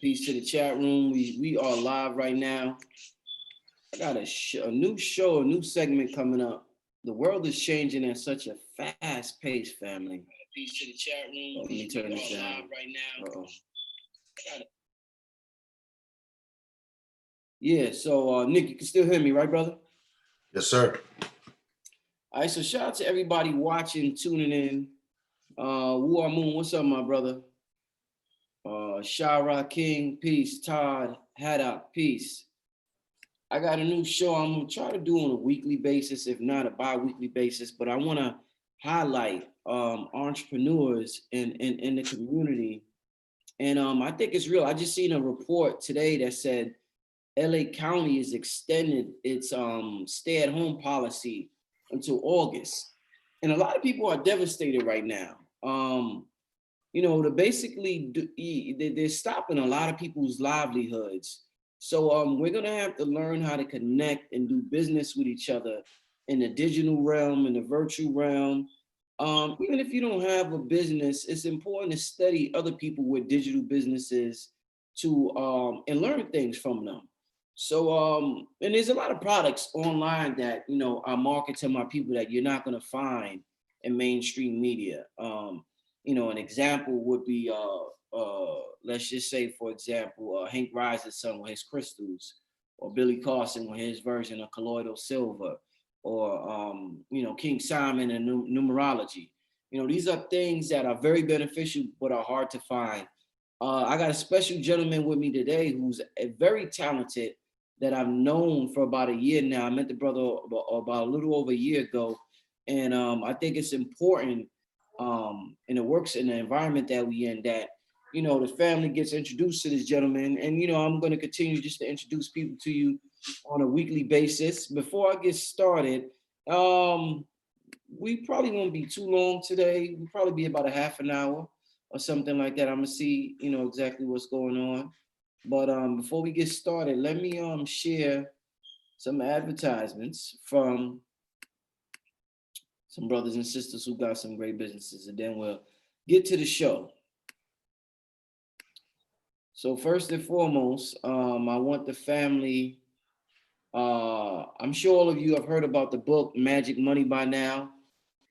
Peace to the chat room. We are live right now. I got a new show, a new segment coming up. The world is changing at such a fast pace, family. Peace to the chat room. Let me turn this down right now. Yeah, so Nick, you can still hear me, right, brother? Yes, sir. All right, so shout out to everybody watching, tuning in. Wu Moon, what's up, my brother? Shara King, peace. Todd Haddock, peace. I got a new show I'm gonna try to do on a weekly basis, if not a bi-weekly basis, but I want to highlight entrepreneurs in the community. And I think it's real. I just seen a report today that said LA County has extended its stay-at-home policy until August. And a lot of people are devastated right now. To basically they're stopping a lot of people's livelihoods. So we're gonna have to learn how to connect and do business with each other in the digital realm, in the virtual realm. Even if you don't have a business, it's important to study other people with digital businesses to and learn things from them. So and there's a lot of products online that I market to my people that you're not gonna find in mainstream media. An example would be let's just say, for example, Hank Rise's son with his crystals, or Billy Carson with his version of colloidal silver, or King Simon and numerology. These are things that are very beneficial but are hard to find. I got a special gentleman with me today who's very talented that I've known for about a year now. I met the brother about a little over a year ago, and I think it's important in the environment that we in, that the family gets introduced to this gentleman. And I'm going to continue just to introduce people to you on a weekly basis. Before I get started, we probably won't be too long today. We'll probably be about a half an hour or something like that. I'm gonna see exactly what's going on. But before we get started, let me share some advertisements from some brothers and sisters who got some great businesses, and then we'll get to the show. So first and foremost, I want the family. I'm sure all of you have heard about the book Magic Money by now.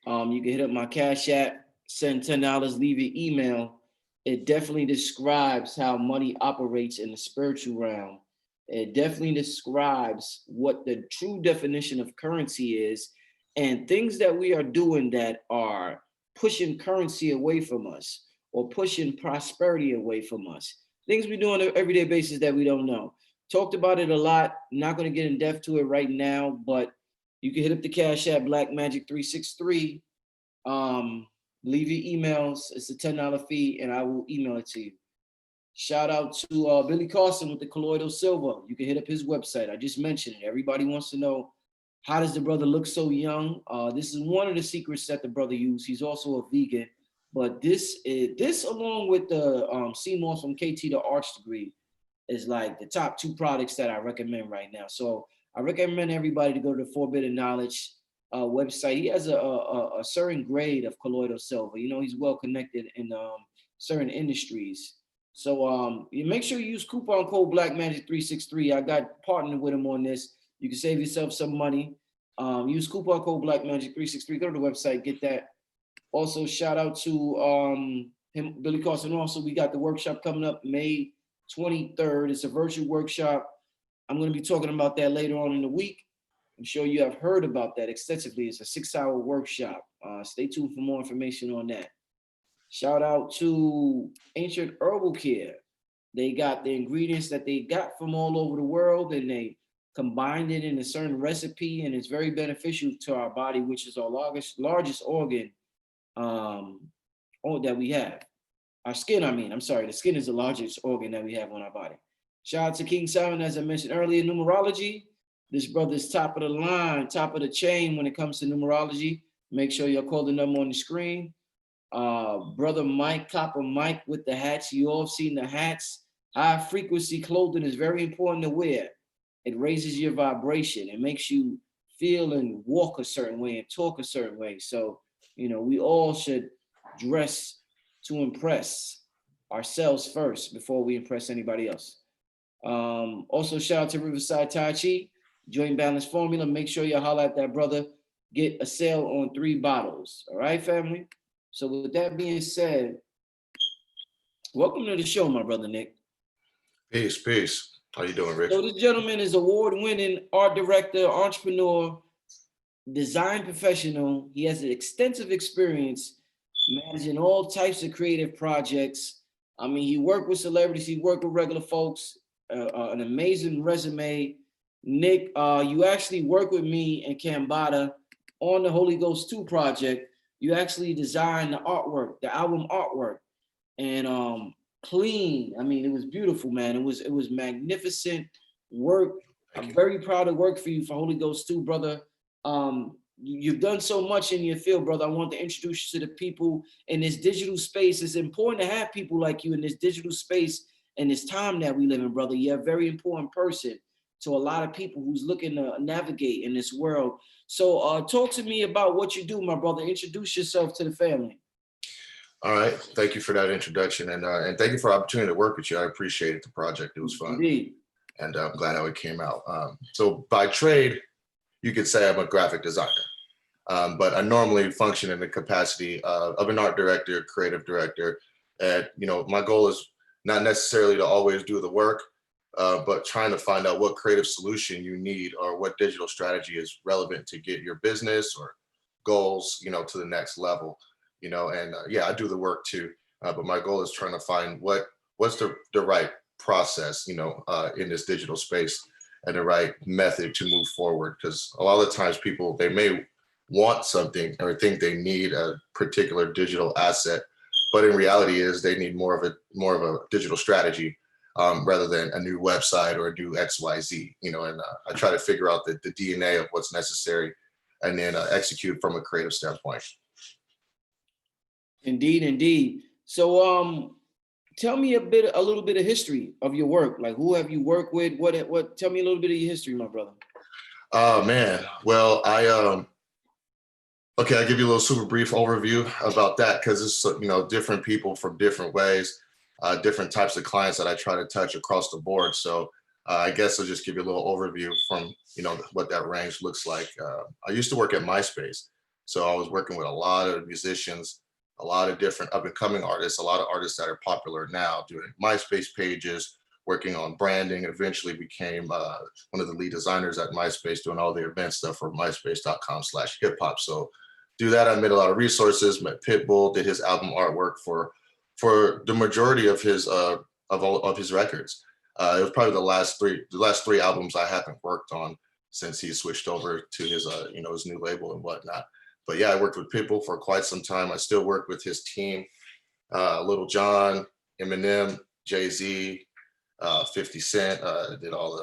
You can hit up my Cash App, send $10, leave your email. It definitely describes how money operates in the spiritual realm. It definitely describes what the true definition of currency is, and things that we are doing that are pushing currency away from us or pushing prosperity away from us. Things we do on an everyday basis that we don't know. Talked about it a lot. Not going to get in depth to it right now, but you can hit up the Cash App Black Magic 363. Leave your emails. It's a $10 fee, and I will email it to you. Shout out to Billy Carson with the colloidal silver. You can hit up his website. I just mentioned it. Everybody wants to know, how does the brother look so young? This is one of the secrets that the brother used. He's also a vegan, but this along with the CMOS from KT the Arch degree is like the top two products that I recommend right now. So I recommend everybody to go to the Forbidden Knowledge website. He has a certain grade of colloidal silver. He's well connected in certain industries. So you make sure you use coupon code BlackMagic363. I got partnered with him on this. You can save yourself some money. Use coupon code BlackMagic363. Go to the website, get that. Also, shout out to him, Billy Carson. Also, we got the workshop coming up May 23rd. It's a virtual workshop. I'm going to be talking about that later on in the week. I'm sure you have heard about that extensively. It's a 6-hour workshop. Stay tuned for more information on that. Shout out to Ancient Herbal Care. They got the ingredients that they got from all over the world, and they combined it in a certain recipe, and it's very beneficial to our body, which is our largest organ that we have. Our skin, the skin is the largest organ that we have on our body. Shout out to King Simon, as I mentioned earlier, numerology. This brother's top of the line, top of the chain when it comes to numerology. Make sure you call the number on the screen. Brother Mike, Copper Mike with the hats. You all have seen the hats. High frequency clothing is very important to wear. It raises your vibration. It makes you feel and walk a certain way and talk a certain way. So, we all should dress to impress. ourselves first before we impress anybody else. Also, shout out to Riverside Tai Chi, Joint Balance Formula. Make sure you holler at that brother. Get a sale on 3 bottles. All right, family? So with that being said, welcome to the show, my brother Nick. Peace, peace. How you doing, Rich? So this gentleman is award-winning art director, entrepreneur, design professional. He has an extensive experience managing all types of creative projects. I mean, he worked with celebrities, he worked with regular folks, an amazing resume. Nick, you actually worked with me in Cambada on the Holy Ghost 2 project. You actually designed the artwork, the album artwork, and clean. I mean, it was beautiful, man. It was magnificent work. I'm very proud to work for you for Holy Ghost 2, brother. You've done so much in your field, brother. I want to introduce you to the people in this digital space. It's important to have people like you in this digital space and this time that we live in, brother. You're a very important person to a lot of people who's looking to navigate in this world. So talk to me about what you do, my brother. Introduce yourself to the family. All right. Thank you for that introduction. And thank you for the opportunity to work with you. I appreciated the project. It was fun. Indeed. And I'm glad how it came out. So by trade, you could say I'm a graphic designer. But I normally function in the capacity of an art director, creative director. And, my goal is not necessarily to always do the work, but trying to find out what creative solution you need or what digital strategy is relevant to get your business or goals, to the next level. I do the work too. But my goal is trying to find what's the right process, in this digital space and the right method to move forward. Because a lot of the times people, they may want something or think they need a particular digital asset, but in reality is they need more of a digital strategy rather than a new website or a new XYZ, I try to figure out the DNA of what's necessary and then execute from a creative standpoint. Indeed, indeed. So tell me a little bit of history of your work. Like, who have you worked with? What tell me a little bit of your history, my brother. Oh man. Well, okay, I'll give you a little super brief overview about that because it's, different people from different ways, different types of clients that I try to touch across the board. So I guess I'll just give you a little overview from, what that range looks like. I used to work at MySpace. So I was working with a lot of musicians, a lot of different up and coming artists, a lot of artists that are popular now doing MySpace pages, working on branding, and eventually became one of the lead designers at MySpace, doing all the event stuff for myspace.com/hip-hop. So do that, I made a lot of resources, met Pitbull, did his album artwork for the majority of his of his records. It was probably the last three albums I haven't worked on since he switched over to his his new label and whatnot. But yeah, I worked with Pitbull for quite some time. I still work with his team, Little John, Eminem, Jay-Z, 50 Cent. Did all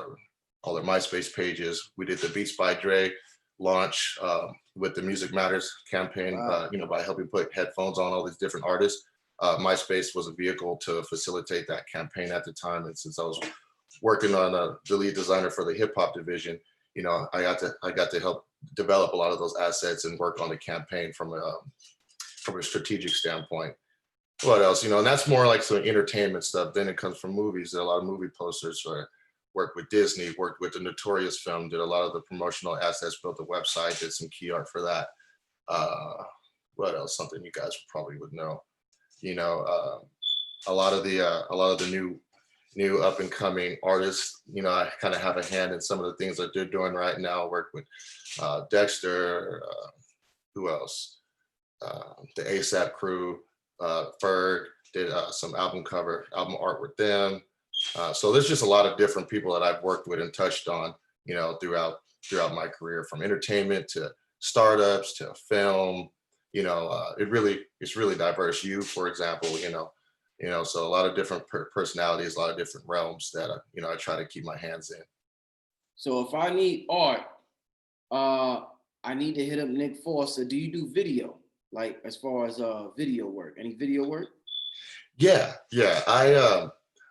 their MySpace pages. We did the Beats by Dre launch with the Music Matters campaign. Wow. By helping put headphones on all these different artists. MySpace was a vehicle to facilitate that campaign at the time, and since I was working on the lead designer for the hip hop division, I got to help develop a lot of those assets and work on the campaign from a strategic standpoint. What else? And that's more like some entertainment stuff. Then it comes from movies. There are a lot of movie posters. So I worked with Disney, worked with the Notorious film, did a lot of the promotional assets, built a website, did some key art for that. What else? Something you guys probably would know. A lot of the new up and coming artists, I kind of have a hand in some of the things that they're doing right now. I work with Dexter, who else? The ASAP crew, Ferg, did some album art with them. So there's just a lot of different people that I've worked with and touched on, throughout my career, from entertainment to startups to film. It's really diverse. You, for example, so a lot of different personalities, a lot of different realms that I try to keep my hands in. So if I need art, I need to hit up Nick Foster. Do you do video? Like, as far as video work? Any video work? Yeah.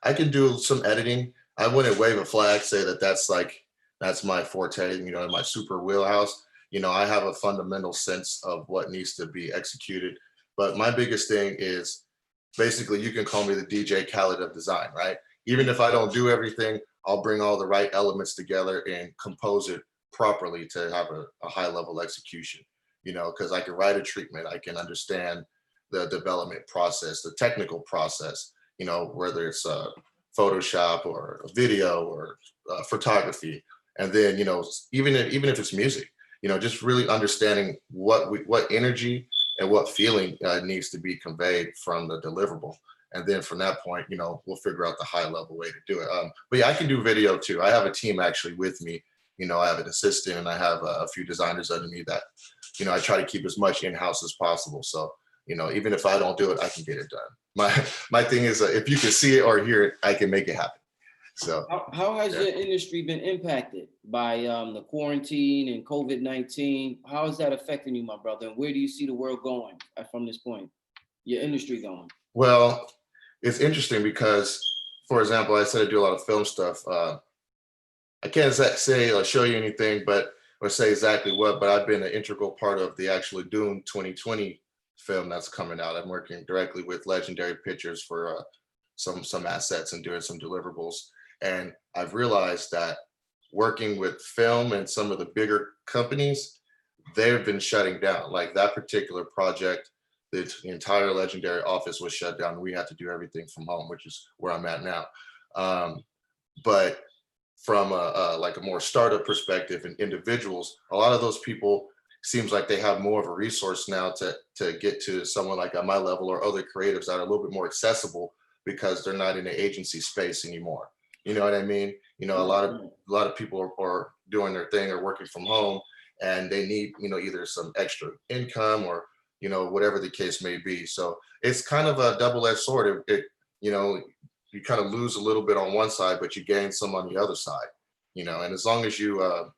I can do some editing. I wouldn't wave a flag, say that's my forte, in my super wheelhouse. I have a fundamental sense of what needs to be executed. But my biggest thing is basically you can call me the DJ Khaled of design, right? Even if I don't do everything, I'll bring all the right elements together and compose it properly to have a high level execution, because I can write a treatment, I can understand the development process, the technical process, whether it's Photoshop or video or photography. And then, even if it's music, just really understanding what energy and what feeling needs to be conveyed from the deliverable. And then from that point, we'll figure out the high level way to do it. But yeah, I can do video too. I have a team actually with me. I have an assistant and I have a few designers under me that, I try to keep as much in-house as possible. So, even if I don't do it, I can get it done. My thing is, if you can see it or hear it, I can make it happen. So how has yeah. your industry been impacted by the quarantine and COVID-19? How is that affecting you, my brother? And where do you see the world going from this point? Your industry going? Well, it's interesting because, for example, I said I do a lot of film stuff. I can't say or show you anything, or say exactly what, but I've been an integral part of the actual Dune 2020 film that's coming out. I'm working directly with Legendary Pictures for some assets and doing some deliverables. And I've realized that working with film and some of the bigger companies, they've been shutting down. Like that particular project, the entire Legendary office was shut down. We had to do everything from home, which is where I'm at now. But from like a more startup perspective and individuals, a lot of those people seems like they have more of a resource now to get to someone like at my level or other creatives that are a little bit more accessible because they're not in the agency space anymore. You know what I mean? A lot of people are doing their thing or working from home, and they need either some extra income or whatever the case may be. So it's kind of a double-edged sword. You kind of lose a little bit on one side, but you gain some on the other side. And as long as you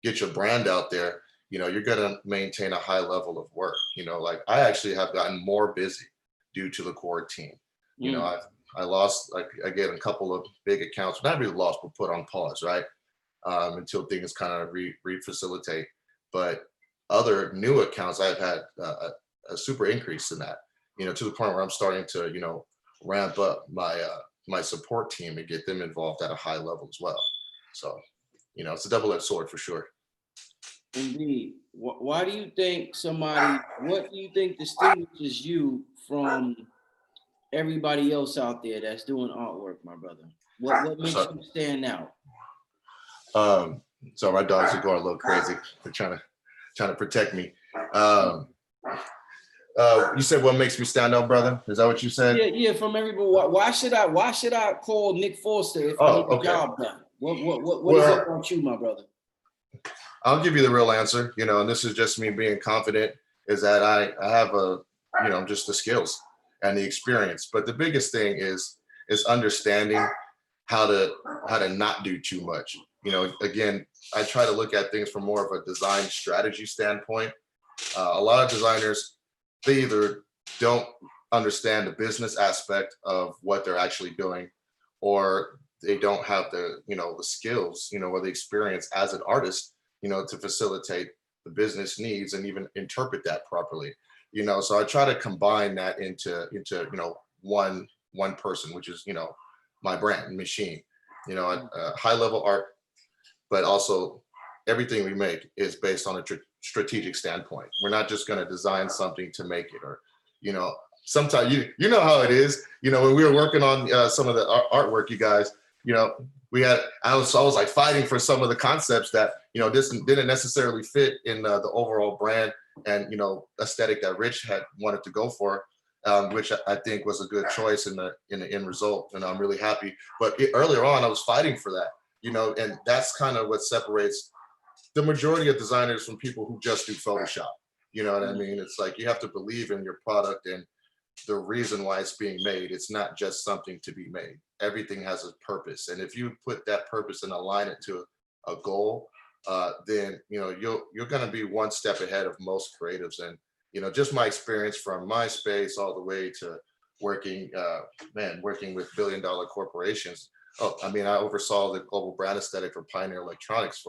get your brand out there, you're gonna maintain a high level of work. Like I actually have gotten more busy due to the quarantine. I lost, like, again, a couple of big accounts, not really lost, but put on pause, right? Until things kind of re-facilitate. But other new accounts, I've had a super increase in that, to the point where I'm starting to, ramp up my support team and get them involved at a high level as well. So, it's a double-edged sword for sure. Indeed. Why do you think what do you think distinguishes you from everybody else out there that's doing artwork, my brother? What makes you stand out? So my dogs are going a little crazy. They're trying to protect me. You said what makes me stand out, brother? Is that what you said? Yeah. From everybody. Why should I call Nick Foster if I need a job done? What is it about you, my brother? I'll give you the real answer. And this is just me being confident. Is that I have just the skills and the experience. But the biggest thing is understanding how to not do too much. Again, I try to look at things from more of a design strategy standpoint. A lot of designers, they either don't understand the business aspect of what they're actually doing, or they don't have the skills, or the experience as an artist, to facilitate the business needs and even interpret that properly. So I try to combine that into one person, which is my brand, Machine. High level art, but also everything we make is based on a strategic standpoint. We're not just going to design something to make it, or sometimes you know how it is. When we were working on some of the artwork, you guys, I was like fighting for some of the concepts that this didn't necessarily fit in the overall brand and aesthetic that Rich had wanted to go for, which I think was a good choice in the end result, and I'm really happy. But earlier on, I was fighting for that, and that's kind of what separates the majority of designers from people who just do Photoshop. You know what I mean? It's like you have to believe in your product and the reason why it's being made. It's not just something to be made. Everything has a purpose, and if you put that purpose and align it to a goal, then you're going to be one step ahead of most creatives. And just my experience from MySpace all the way to working with billion-dollar corporations. I oversaw the global brand aesthetic for Pioneer Electronics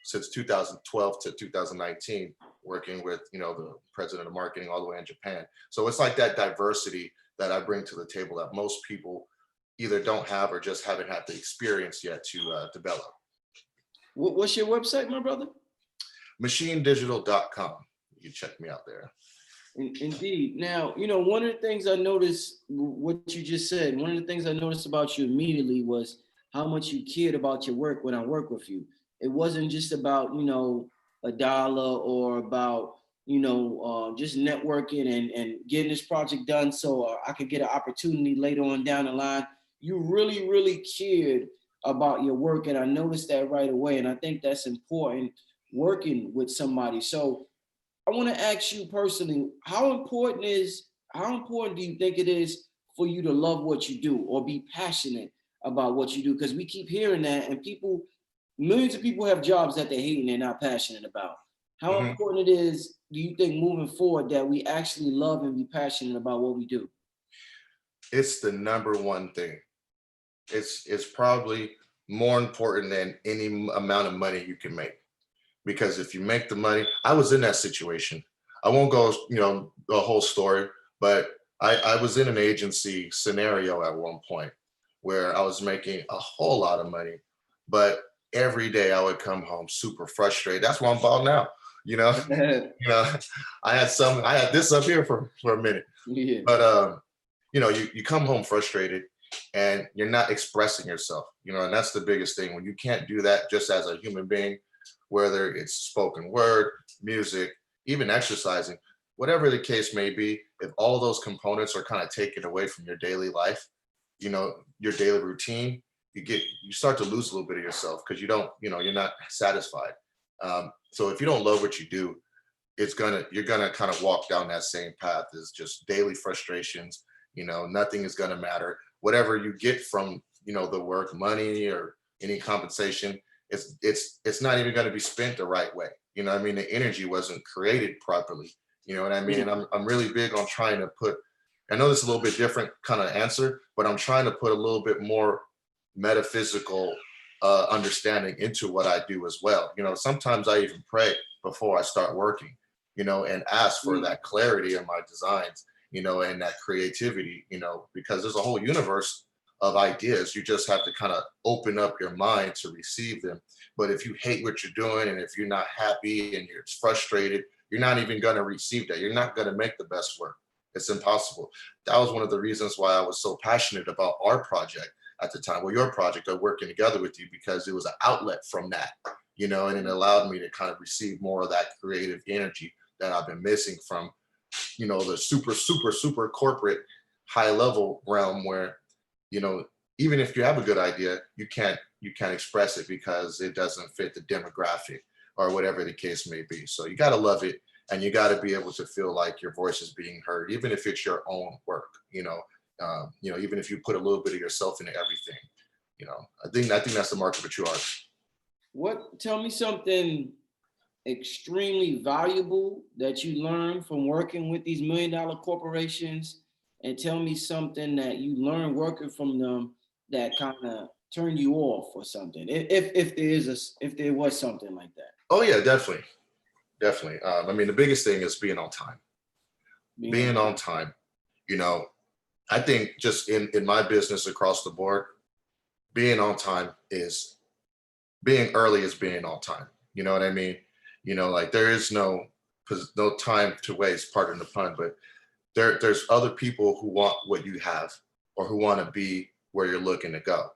since 2012 to 2019, working with the president of marketing all the way in Japan. So it's like that diversity that I bring to the table that most people either don't have or just haven't had the experience yet to develop. What's your website, my brother? MachineDigital.com. You can check me out there. Indeed. Now, one of the things I noticed, what you just said, one of the things I noticed about you immediately was how much you cared about your work when I work with you. It wasn't just about, a dollar or about, just networking and getting this project done so I could get an opportunity later on down the line. You really, really cared about your work. And I noticed that right away. And I think that's important working with somebody. So I want to ask you personally, how important do you think it is for you to love what you do or be passionate about what you do? Because we keep hearing that, and millions of people have jobs that they hate and they're not passionate about. How Mhm. important it is, do you think, moving forward, that we actually love and be passionate about what we do? It's the number one thing. It's probably more important than any amount of money you can make. Because if you make the money, I was in that situation. I won't go, the whole story, but I was in an agency scenario at one point where I was making a whole lot of money, but every day I would come home super frustrated. That's why I'm bald now. You know, you know, I had this up here for a minute, Yeah. but you come home frustrated and you're not expressing yourself, and that's the biggest thing when you can't do that just as a human being, whether it's spoken word, music, even exercising, whatever the case may be. If all those components are kind of taken away from your daily life, your daily routine, you start to lose a little bit of yourself because you're not satisfied. So if you don't love what you do, you're gonna kind of walk down that same path. Is just daily frustrations. Nothing is gonna matter. Whatever you get from the work, money or any compensation, it's not even going to be spent the right way. I mean, the energy wasn't created properly. You know what I mean? And I'm really big on trying to put, I know this is a little bit different kind of answer, but I'm trying to put a little bit more metaphysical understanding into what I do as well. Sometimes I even pray before I start working, and ask for that clarity in my designs, and that creativity, because there's a whole universe of ideas. You just have to kind of open up your mind to receive them. But if you hate what you're doing and if you're not happy and you're frustrated, you're not even going to receive that. You're not going to make the best work. It's impossible. That was one of the reasons why I was so passionate about our project at the time, well, your project of working together with you, because it was an outlet from that, and it allowed me to kind of receive more of that creative energy that I've been missing from, the super, super, super corporate high level realm where, even if you have a good idea, you can't express it because it doesn't fit the demographic or whatever the case may be. So you got to love it, and you got to be able to feel like your voice is being heard, even if it's your own work. Even if you put a little bit of yourself into everything. I think that's the mark of a true artist. Tell me something extremely valuable that you learned from working with these $1 million corporations, and tell me something that you learned working from them that kind of turned you off or something, if there was something like that. Oh yeah, definitely, definitely. I mean, the biggest thing is being on time. Being on time. You know, I think just in my business across the board, being on time is being early is being on time. You know what I mean? Like there is no time to waste, pardon the pun, but there's other people who want what you have or who want to be where you're looking to go,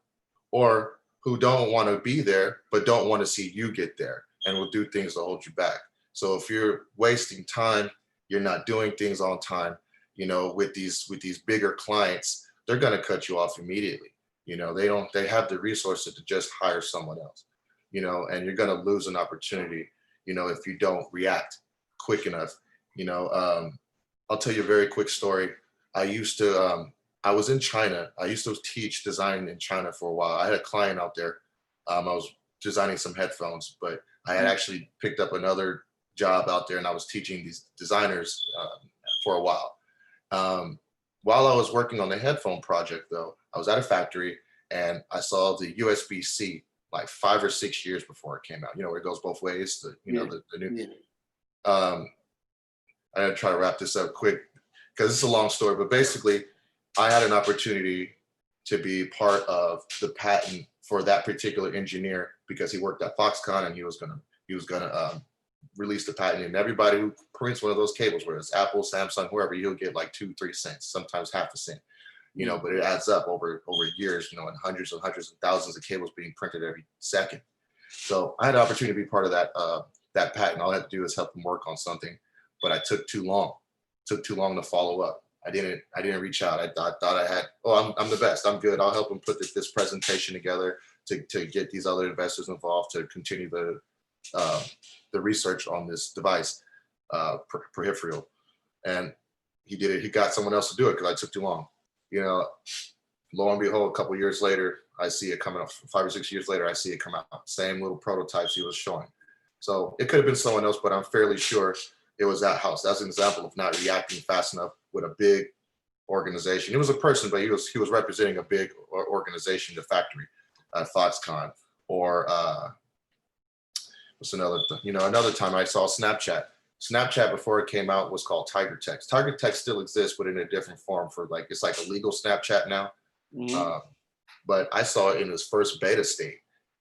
or who don't want to be there but don't want to see you get there and will do things to hold you back. So if you're wasting time, you're not doing things on time, with these bigger clients, they're going to cut you off immediately. They have the resources to just hire someone else, and you're going to lose an opportunity, if you don't react quick enough. I'll tell you a very quick story. I was in China. I used to teach design in China for a while. I had a client out there. I was designing some headphones, but I had actually picked up another job out there, and I was teaching these designers for a while. While I was working on the headphone project, though, I was at a factory and I saw the USB-C like 5 or 6 years before it came out. Where it goes both ways. The new. Yeah. Um, I gotta try to wrap this up quick because it's a long story, but basically, I had an opportunity to be part of the patent for that particular engineer because he worked at Foxconn and he was gonna release the patent, and everybody who prints one of those cables, whether it's Apple, Samsung, whoever, you'll get like 2-3 cents, sometimes half a cent, but it adds up over years, and hundreds and hundreds and thousands of cables being printed every second. So I had an opportunity to be part of that patent. All I had to do is help them work on something, but I took too long. Took too long to follow up. I didn't reach out. I thought I had, I'm the best. I'm good. I'll help them put this presentation together to get these other investors involved to continue the research on this device, peripheral. And he did it. He got someone else to do it because I took too long. Lo and behold, a couple years later, I see it coming up. 5 or 6 years later, I see it come out. Same little prototypes he was showing. So it could have been someone else, but I'm fairly sure it was that house. That's an example of not reacting fast enough with a big organization. It was a person, but he was representing a big organization, the factory, Foxconn, or what's another time I saw Snapchat. Snapchat before it came out was called Tiger Text. Tiger Text still exists, but in a different form it's like a legal Snapchat now. But I saw it in its first beta state.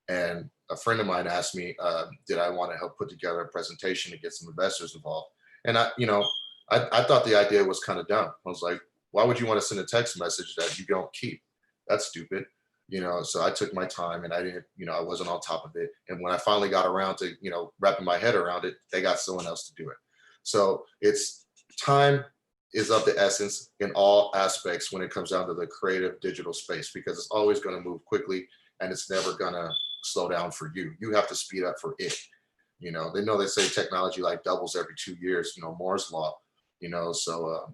And a friend of mine asked me, did I want to help put together a presentation to get some investors involved? And I thought the idea was kind of dumb. I was like, why would you want to send a text message that you don't keep? That's stupid. So I took my time and I didn't, I wasn't on top of it. And when I finally got around to, wrapping my head around it, they got someone else to do it. So time is of the essence in all aspects when it comes down to the creative digital space, because it's always going to move quickly and it's never going to slow down for you. You have to speed up for it. They say technology like doubles every 2 years, Moore's law, so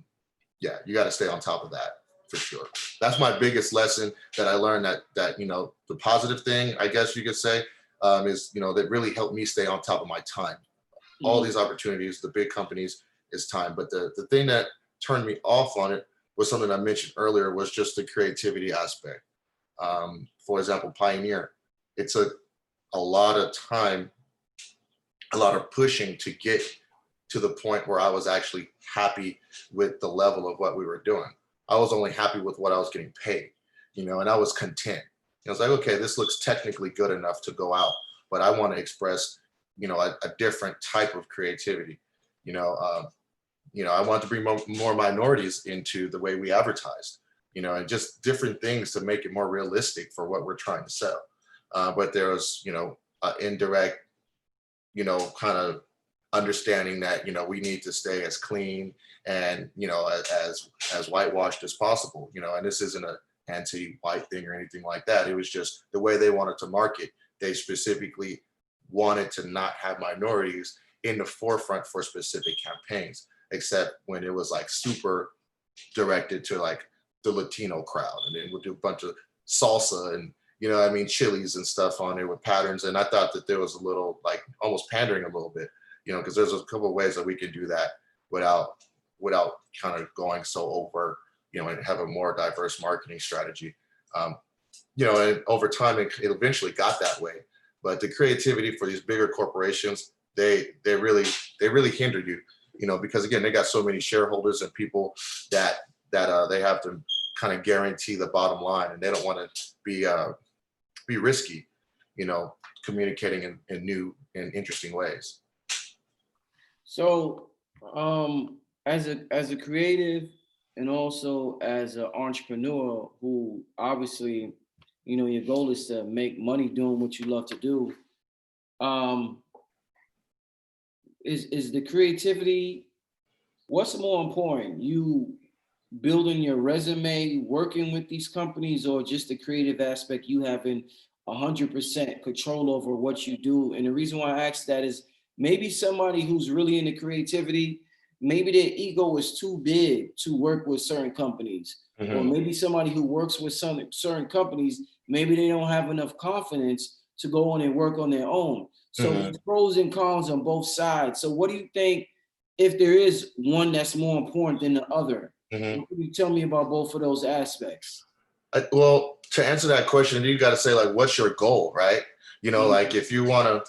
yeah, you got to stay on top of that for sure. That's my biggest lesson that I learned, that the positive thing, I guess you could say, is, that really helped me stay on top of my time. All these opportunities, the big companies, is time. But the thing that turned me off on it was something I mentioned earlier, was just the creativity aspect. For example, Pioneer, it took a lot of time, a lot of pushing to get to the point where I was actually happy with the level of what we were doing. I was only happy with what I was getting paid, and I was content. I was like, okay, this looks technically good enough to go out, but I want to express, a different type of creativity. I want to bring more minorities into the way we advertised, and just different things to make it more realistic for what we're trying to sell. But there was, indirect, kind of understanding that, we need to stay as clean and, as whitewashed as possible, and this isn't an anti-white thing or anything like that. It was just the way they wanted to market. They specifically wanted to not have minorities in the forefront for specific campaigns, except when it was like super directed to like the Latino crowd. And then we'll do a bunch of salsa and, chilies and stuff on there with patterns. And I thought that there was a little, like, almost pandering a little bit, because there's a couple of ways that we can do that without kind of going so over, and have a more diverse marketing strategy. And over time, it eventually got that way. But the creativity for these bigger corporations, they really hinder you, because again, they got so many shareholders and people that they have to kind of guarantee the bottom line, and they don't want to be risky, communicating in new and interesting ways. So, as a creative and also as an entrepreneur who obviously, your goal is to make money doing what you love to do, is the creativity, what's more important? You building your resume, working with these companies, or just the creative aspect, you having 100% control over what you do? And the reason why I ask that is maybe somebody who's really into creativity, maybe their ego is too big to work with certain companies. Mm-hmm. Or maybe somebody who works with certain companies, maybe they don't have enough confidence to go on and work on their own. So there's pros and cons on both sides. So what do you think, if there is one that's more important than the other? Mm-hmm. What can you tell me about both of those aspects? Well, to answer that question, you got to say, like, what's your goal, right? Like if you want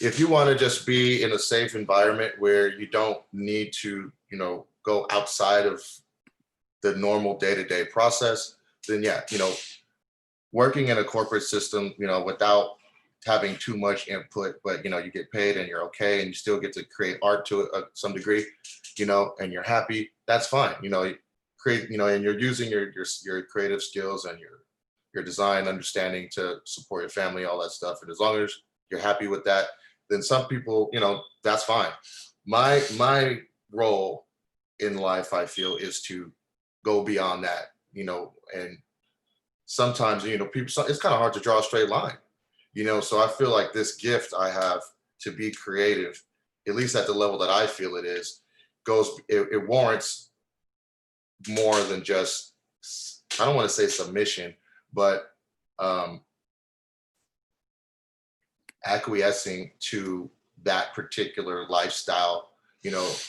to just be in a safe environment where you don't need to, go outside of the normal day-to-day process, then yeah, working in a corporate system, without having too much input, but you get paid and you're okay, and you still get to create art to some degree, and you're happy. That's fine. Create, and you're using your creative skills and your design understanding to support your family, all that stuff. And as long as you're happy with that, then some people, that's fine. My role in life, I feel, is to go beyond that, and sometimes, people, it's kind of hard to draw a straight line, so I feel like this gift I have to be creative, at least at the level that I feel it is, it warrants more than just, I don't want to say submission, but acquiescing to that particular lifestyle,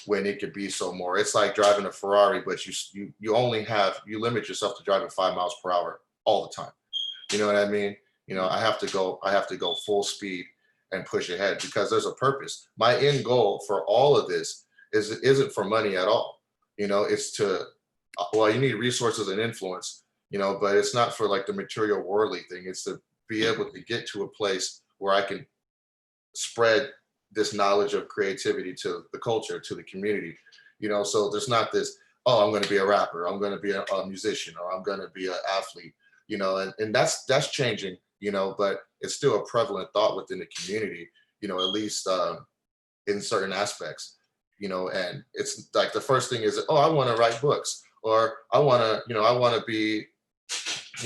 when it could be so more. It's like driving a Ferrari, but you limit yourself to driving 5 miles per hour all the time. You know what I mean? I have to go full speed and push ahead because there's a purpose. My end goal for all of this isn't for money at all. It's to, well, you need resources and influence, but it's not for like the material worldly thing. It's to be able to get to a place where I can spread this knowledge of creativity to the culture, to the community, so there's not this, oh, I'm going to be a rapper, I'm going to be a musician, or I'm going to be an athlete, and that's changing, but it's still a prevalent thought within the community, at least in certain aspects, and it's like the first thing is, oh, I want to write books, or I want to, I want to be,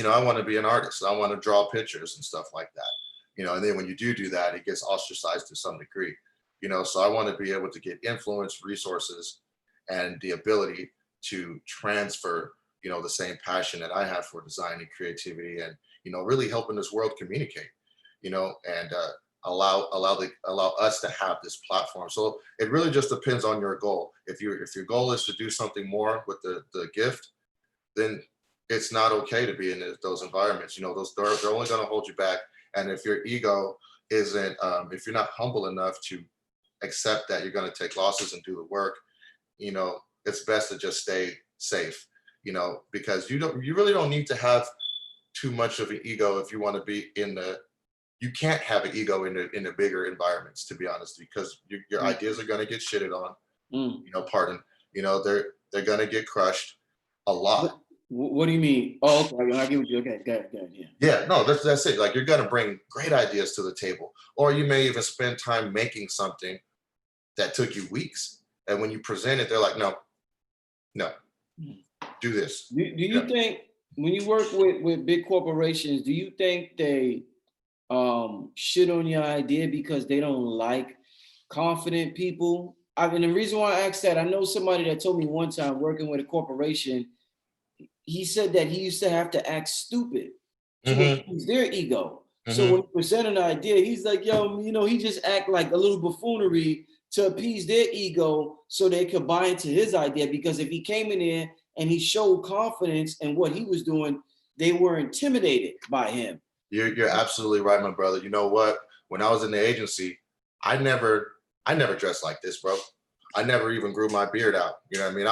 I want to be an artist, I want to draw pictures and stuff like that. And then when you do that, it gets ostracized to some degree, so I want to be able to get influence, resources, and the ability to transfer, the same passion that I have for design and creativity, and, really helping this world communicate, and allow us to have this platform. So it really just depends on your goal. If your goal is to do something more with the gift, then it's not okay to be in those environments. They're only going to hold you back. And if your ego isn't, if you're not humble enough to accept that you're going to take losses and do the work, it's best to just stay safe, because you really don't need to have too much of an ego if you want to be you can't have an ego in the bigger environments, to be honest, because your ideas are going to get shitted on, pardon, they're going to get crushed a lot. What do you mean? Oh, okay, I get what you. Okay, good, yeah. Yeah, no, that's it. Like, you're gonna bring great ideas to the table, or you may even spend time making something that took you weeks, and when you present it, they're like, no, do this. Do you think when you work with big corporations, do you think they shit on your idea because they don't like confident people? I mean, the reason why I asked that, I know somebody that told me one time working with a corporation, he said that he used to have to act stupid to appease their ego. So when he presented an idea, he's like, yo, he just act like a little buffoonery to appease their ego so they could buy into his idea. Because if he came in there and he showed confidence in what he was doing, they were intimidated by him. You're absolutely right, my brother. You know what? When I was in the agency, I never dressed like this, bro. I never even grew my beard out. You know what I mean?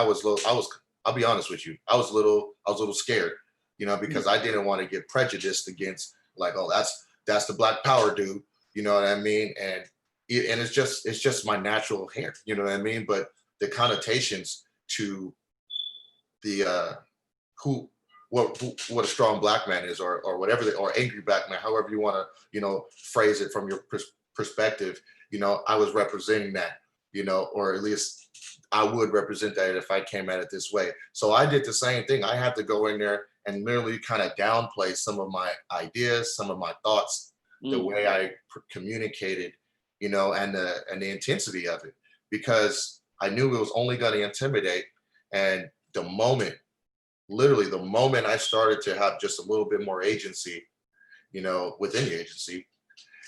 I'll be honest with you. I was a little scared, because I didn't want to get prejudiced against, like, oh, that's the Black Power dude. You know what I mean? And it's just my natural hair. You know what I mean? But the connotations to the what a strong Black man is, or whatever, or angry Black man, however you want to phrase it from your perspective. I was representing that, or at least I would represent that if I came at it this way. So I did the same thing. I had to go in there and literally kind of downplay some of my ideas, some of my thoughts, the way I communicated, and the intensity of it, because I knew it was only going to intimidate. And literally the moment I started to have just a little bit more agency, within the agency,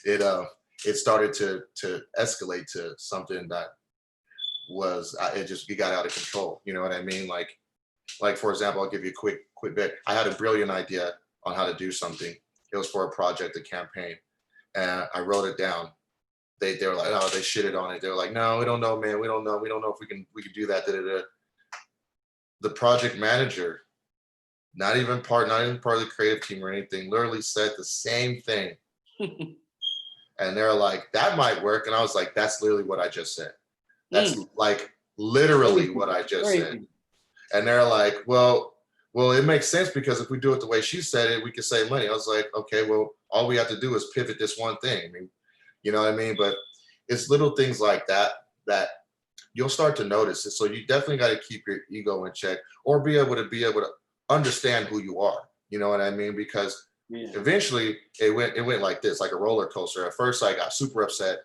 it started to escalate to something that was, it got out of control. You know what I mean? Like for example, I'll give you a quick bit. I had a brilliant idea on how to do something. It was for a project, a campaign, and I wrote it down. They were like, oh, they shitted on it. They were like, no, we don't know, man. We don't know if we can do that. Da, da, da. the project manager, not even part of the creative team or anything, literally said the same thing. And they're like, that might work. And I was like, that's literally what I just said. That's like literally what I just said. And they're like, well, it makes sense because if we do it the way she said it, we can save money. I was like, okay, well, all we have to do is pivot this one thing. I mean, you know what I mean? But it's little things like that that you'll start to notice it. So you definitely got to keep your ego in check, or be able to understand who you are. You know what I mean? Because eventually it went like this, like a roller coaster. At first I got super upset,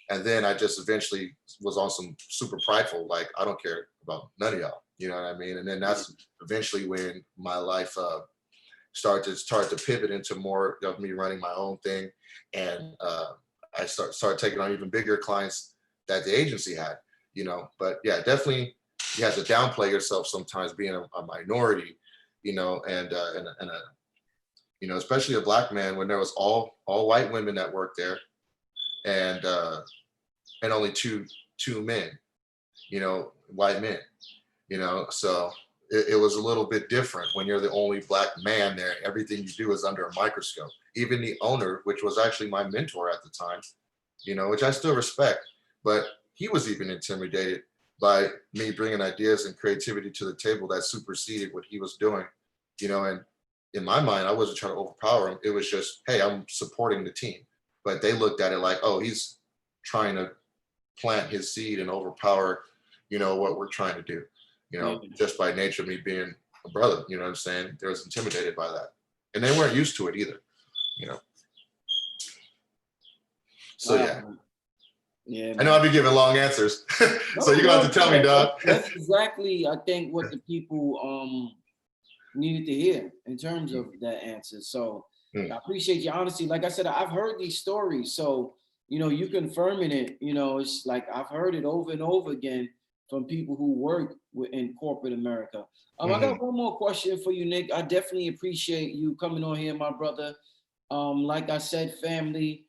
and then I just eventually was on some super prideful, like, I don't care about none of y'all. You know what I mean? And then that's eventually when my life started to pivot into more of me running my own thing, and I started taking on even bigger clients that the agency had. You know, but yeah, definitely you have to downplay yourself sometimes, being a minority. You know, and a you know, especially a Black man, when there was all white women that worked there, and only two men, you know, white men, you know. So it was a little bit different when you're the only Black man there. Everything you do is under a microscope. Even the owner, which was actually my mentor at the time, you know, which I still respect, but he was even intimidated by me bringing ideas and creativity to the table that superseded what he was doing, you know. And in my mind, I wasn't trying to overpower him. It was just, hey, I'm supporting the team. But they looked at it like, oh, he's trying to plant his seed and overpower, you know, what we're trying to do, you know, just by nature of me being a brother, you know what I'm saying? They was intimidated by that. And they weren't used to it either, you know. So yeah, I know I'll be giving long answers. So you're gonna have to tell me, dog. That's exactly, I think, what the people needed to hear in terms of that answer. So I appreciate your honesty. Like I said, I've heard these stories. So, you know, you confirming it, you know, it's like I've heard it over and over again from people who work in corporate America. I got one more question for you, Nick. I definitely appreciate you coming on here, my brother. Like I said, family,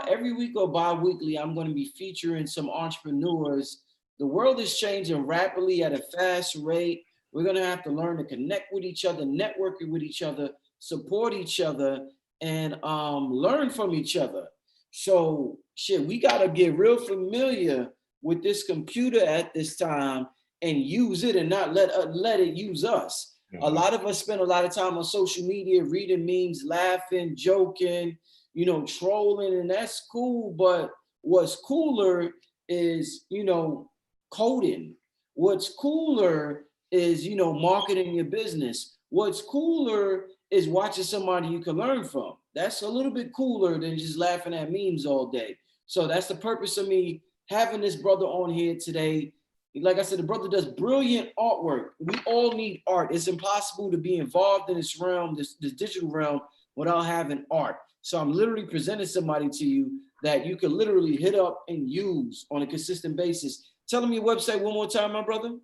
every week or bi-weekly, I'm going to be featuring some entrepreneurs. The world is changing rapidly at a fast rate. We're going to have to learn to connect with each other, network with each other, support each other, and learn from each other. So shit, we got to get real familiar with this computer at this time and use it, and not let it use us. A lot of us spend a lot of time on social media, reading memes, laughing, joking, you know, trolling, and that's cool. But what's cooler is, you know, coding. What's cooler is, you know, marketing your business. What's cooler is watching somebody you can learn from. That's a little bit cooler than just laughing at memes all day. So that's the purpose of me having this brother on here today. Like I said, the brother does brilliant artwork. We all need art. It's impossible to be involved in this realm, this digital realm, without having art. So I'm literally presenting somebody to you that you can literally hit up and use on a consistent basis. Tell me your website one more time, my brother.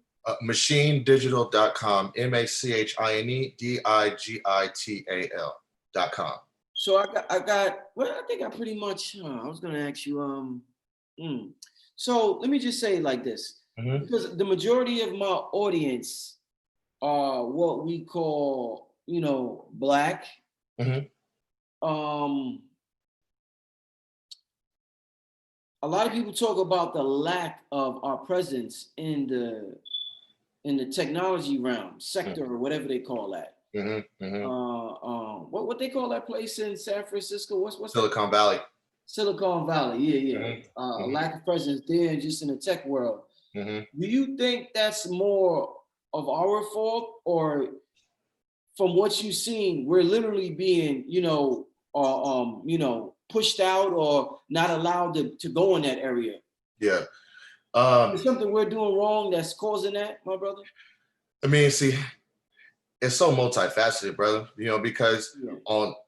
Machinedigital.com, MACHINEDIGITAL.com. So I got, well, I think I pretty much, I was going to ask you, so let me just say it like this, because the majority of my audience are what we call, you know, Black. A lot of people talk about the lack of our presence in the technology realm sector, or whatever they call that. What they call that place in San Francisco? What's Silicon Valley? Silicon Valley, yeah. A lack of presence there, just in the tech world. Do you think that's more of our fault, or from what you've seen, we're literally being, you know, pushed out or not allowed to go in that area? Yeah. Is something we're doing wrong that's causing that, my brother? I mean, see, it's so multifaceted, brother. You know, because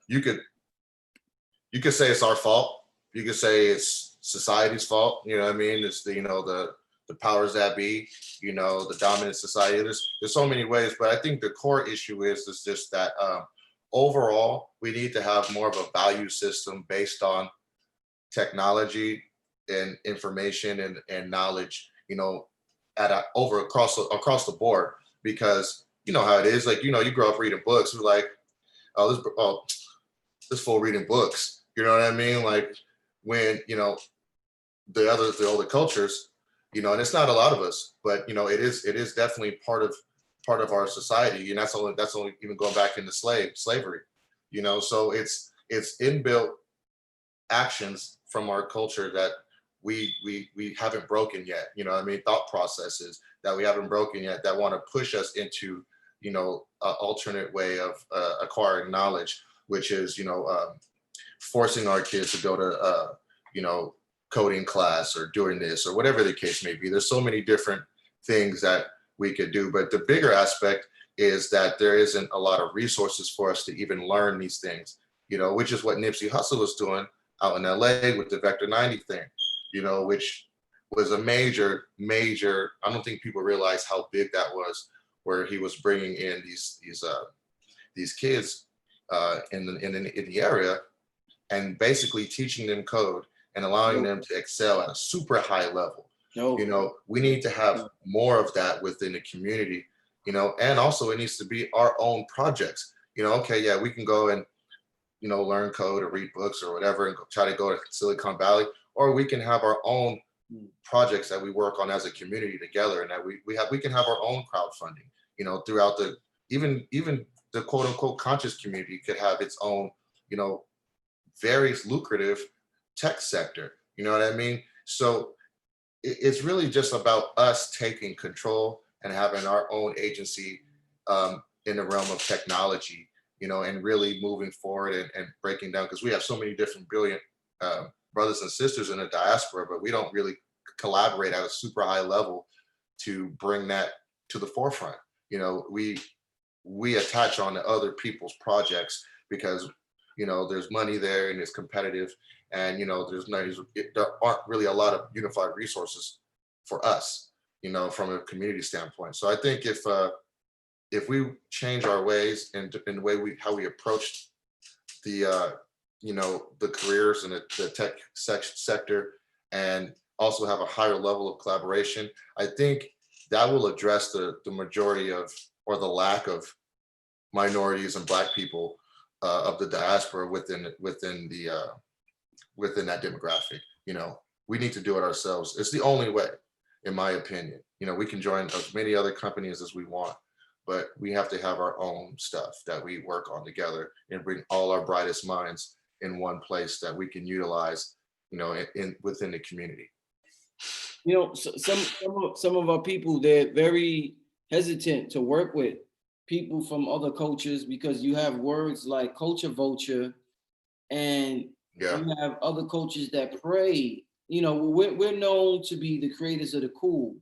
you could say it's our fault. You could say it's society's fault. You know what I mean? It's the, you know, the powers that be, you know, the dominant society. There's so many ways, but I think the core issue is just that overall, we need to have more of a value system based on technology and information and knowledge, you know, across the board, because you know how it is. Like, you know, you grow up reading books. We're like, this fool reading books. You know what I mean? Like when, you know, the older cultures, you know, and it's not a lot of us, but you know, it is definitely part of our society. And that's only even going back into slavery, you know. So it's inbuilt actions from our culture that we haven't broken yet. You know what I mean? Thought processes that we haven't broken yet that want to push us into, you know, an alternate way of acquiring knowledge, which is, you know, forcing our kids to go to, you know, coding class or doing this or whatever the case may be. There's so many different things that we could do, but the bigger aspect is that there isn't a lot of resources for us to even learn these things, you know, which is what Nipsey Hussle was doing out in LA with the Vector 90 thing, you know, which was a major, I don't think people realize how big that was, where he was bringing in these kids in the area and basically teaching them code and allowing them to excel at a super high level. You know, we need to have more of that within the community, you know, and also it needs to be our own projects. You know, okay, yeah, we can go and, you know, learn code or read books or whatever and try to go to Silicon Valley, or we can have our own projects that we work on as a community together, and that we can have our own crowdfunding, you know, throughout the even the quote unquote conscious community could have its own, you know, very lucrative tech sector. You know what I mean? So it's really just about us taking control and having our own agency in the realm of technology, you know, and really moving forward and breaking down, because we have so many different brilliant brothers and sisters in the diaspora, but we don't really collaborate at a super high level to bring that to the forefront. You know, we attach on to other people's projects because, you know, there's money there and it's competitive, and you know there aren't really a lot of unified resources for us, you know, from a community standpoint. So I think if we change our ways and in the way how we approach the you know, the careers and the tech sector, and also have a higher level of collaboration, I think that will address the majority of, or the lack of, minorities and Black people of the diaspora within that demographic. You know, we need to do it ourselves. It's the only way, in my opinion. You know, we can join as many other companies as we want, but we have to have our own stuff that we work on together and bring all our brightest minds in one place that we can utilize, you know, within the community. You know, some of our people, they're very hesitant to work with people from other cultures because you have words like culture vulture, and Yeah. you have other cultures that pray. You know, we're known to be the creators of the cool,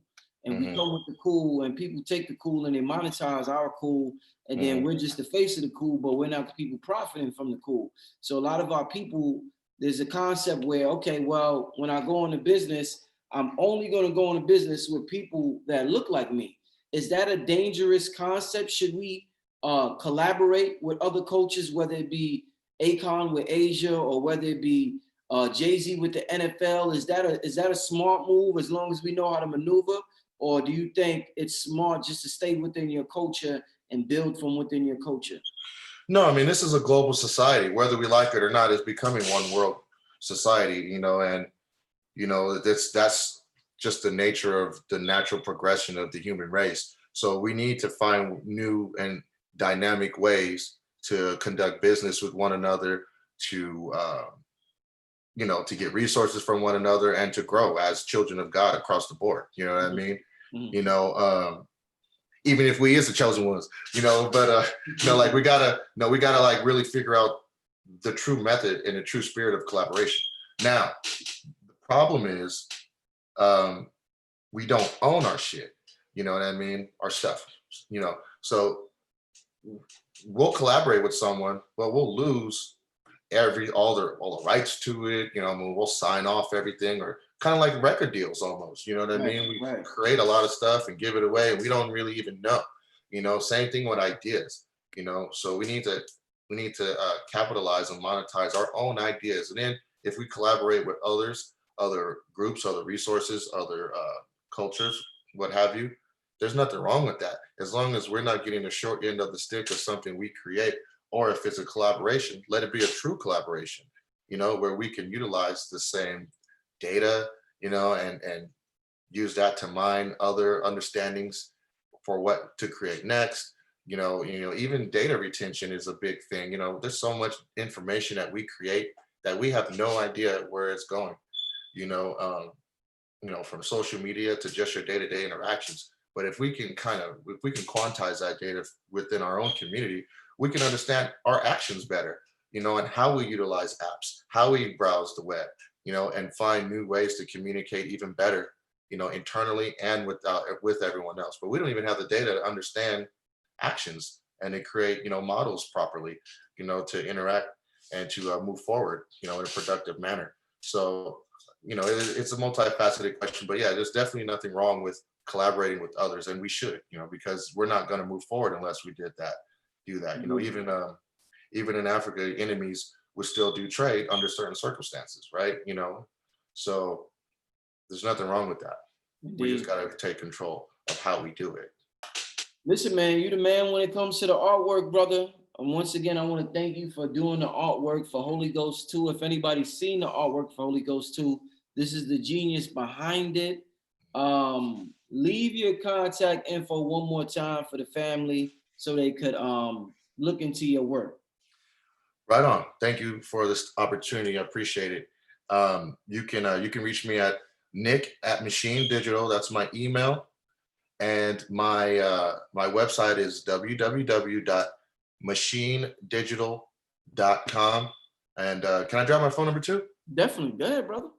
and we come with the cool, and people take the cool and they monetize our cool, and then we're just the face of the cool, but we're not the people profiting from the cool. So a lot of our people, there's a concept where, okay, well, when I go into business, I'm only going to go into business with people that look like me. Is that a dangerous concept? Should we collaborate with other cultures, whether it be Akon with Asia or whether it be Jay-Z with the NFL? Is that a smart move as long as we know how to maneuver? Or do you think it's smart just to stay within your culture and build from within your culture? No, I mean, this is a global society, whether we like it or not. It's becoming one world society, you know, and you know that's just the nature of the natural progression of the human race. So we need to find new and dynamic ways to conduct business with one another, to you know, to get resources from one another, and to grow as children of God across the board. You know what I mean? You know, even if we is the chosen ones, you know, but you know, like we gotta like really figure out the true method and the true spirit of collaboration. Now, the problem is we don't own our shit. You know what I mean? Our stuff. You know, so we'll collaborate with someone, but we'll lose all the rights to it. You know, I mean, we'll sign off everything, or kind of like record deals almost. You know what I mean? We create a lot of stuff and give it away, and we don't really even know. You know, same thing with ideas. You know, so we need to capitalize and monetize our own ideas, and then if we collaborate with others, other groups, other resources, other cultures, what have you, There's nothing wrong with that. As long as we're not getting the short end of the stick of something we create, or if it's a collaboration, let it be a true collaboration, where we can utilize the same data, and use that to mine other understandings for what to create next. Even data retention is a big thing. There's so much information that we create that we have no idea where it's going. You know, um, from social media to just your day-to-day interactions. But if we can quantize that data within our own community, we can understand our actions better, and how we utilize apps, how we browse the web, and find new ways to communicate even better, internally and with everyone else. But we don't even have the data to understand actions and to create, models properly, to interact and to move forward, in a productive manner. So, it's a multifaceted question, but yeah, there's definitely nothing wrong with collaborating with others, and we should, because we're not going to move forward unless we do that. Even in Africa, enemies would still do trade under certain circumstances, right? So there's nothing wrong with that. We just Indeed. got to take control of how we do it. Listen, man, you the man when it comes to the artwork, brother. And once again, I want to thank you for doing the artwork for Holy Ghost 2. If anybody's seen the artwork for Holy Ghost 2, this is the genius behind it. Leave your contact info one more time for the family so they could look into your work. Right on. Thank you for this opportunity. I appreciate it. You can reach me at Nick@Machine Digital. That's my email, and my website is www.machinedigital.com. And can I drop my phone number too? Definitely. Go ahead, brother.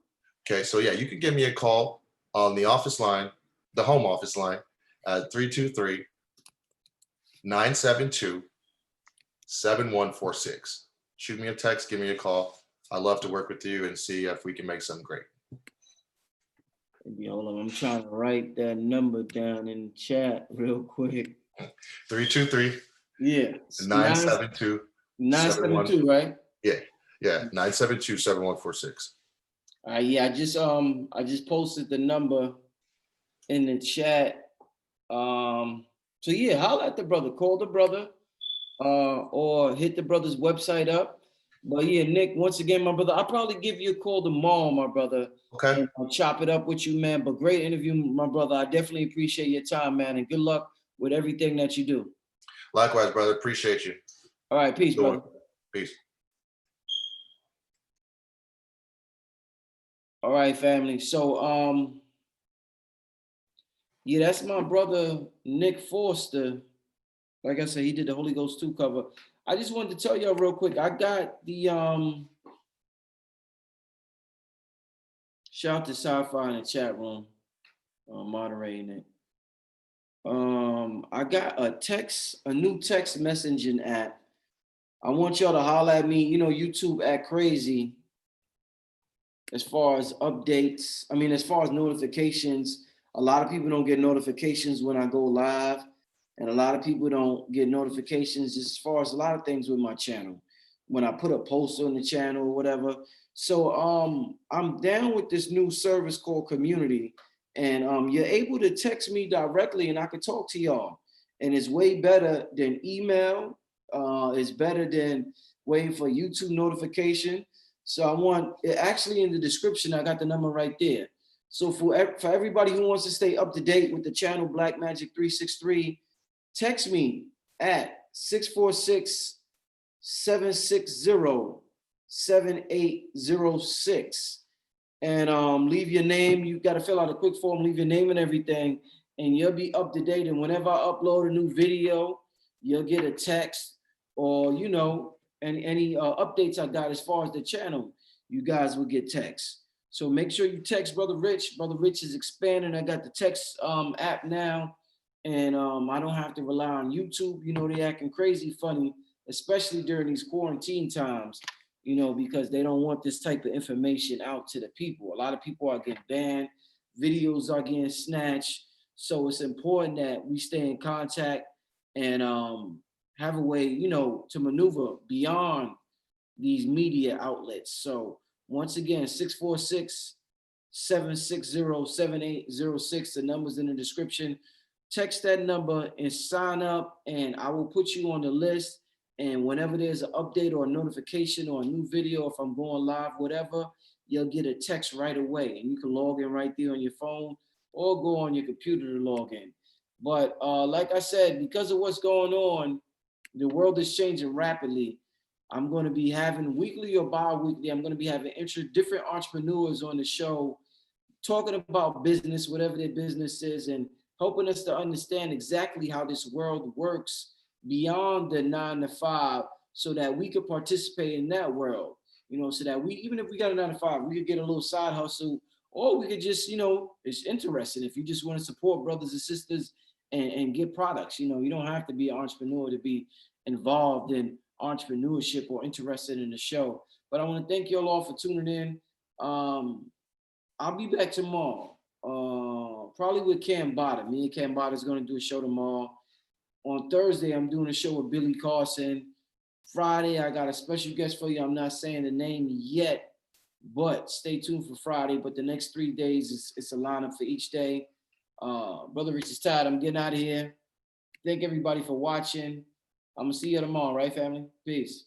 Okay, so yeah, you can give me a call on the office line, the home office line, at 323-972-7146. Shoot me a text, give me a call. I'd love to work with you and see if we can make something great. Maybe, hold on. I'm trying to write that number down in the chat real quick. 323 Yeah. 972 972, right? Yeah, 972-7146. Yeah, I just posted the number in the chat. So yeah, holla at the brother, call the brother, or hit the brother's website up. But yeah, Nick, once again, my brother, I'll probably give you a call tomorrow, my brother, Okay. and I'll chop it up with you, man. But great interview, my brother. I definitely appreciate your time, man, and good luck with everything that you do. Likewise, brother. Appreciate you. All right, peace, brother. Peace. All right, family. So yeah, that's my brother Nick Forster. Like I said, he did the Holy Ghost 2 cover. I just wanted to tell y'all real quick. I got the shout out to Sci-Fi in the chat room, moderating it. I got a new text messaging app. I want y'all to holler at me. YouTube act crazy as far as updates. I mean, as far as notifications, a lot of people don't get notifications when I go live, and a lot of people don't get notifications just as far as a lot of things with my channel when I put a post on the channel or whatever. So I'm down with this new service called Community, and you're able to text me directly and I can talk to y'all, and it's way better than email. It's better than waiting for YouTube notification. So I want actually in the description, I got the number right there. So for everybody who wants to stay up to date with the channel Black Magic 363, text me at 646-760-7806 and leave your name. You got to fill out a quick form, leave your name and everything, and you'll be up to date. And whenever I upload a new video, you'll get a text, or any updates I got as far as the channel, you guys will get text. So make sure you text Brother Rich. Brother Rich is expanding. I got the text app now, and I don't have to rely on YouTube. They acting crazy funny, especially during these quarantine times, because they don't want this type of information out to the people. A lot of people are getting banned, videos are getting snatched. So it's important that we stay in contact and have a way, to maneuver beyond these media outlets. So once again, 646-760-7806. The number's in the description. text that number and sign up, and I will put you on the list. And whenever there's an update or a notification or a new video, if I'm going live, whatever, you'll get a text right away, and you can log in right there on your phone or go on your computer to log in. But like I said, because of what's going on, the world is changing rapidly. I'm going to be having weekly or bi-weekly. I'm going to be having different entrepreneurs on the show talking about business, whatever their business is, and helping us to understand exactly how this world works beyond the 9 to 5 so that we could participate in that world, so that we, even if we got a 9 to 5, we could get a little side hustle, or we could just, it's interesting. If you just want to support brothers and sisters and get products, you don't have to be an entrepreneur to be involved in entrepreneurship or interested in the show. But I want to thank you all for tuning in. I'll be back tomorrow. Probably with Cam Bada. Me and Cam Bada is going to do a show tomorrow. On Thursday, I'm doing a show with Billy Carson. Friday, I got a special guest for you. I'm not saying the name yet, but stay tuned for Friday. But the next 3 days, it's a lineup for each day. Brother Rich is tired. I'm getting out of here. Thank everybody for watching. I'm going to see you tomorrow, right, family? Peace.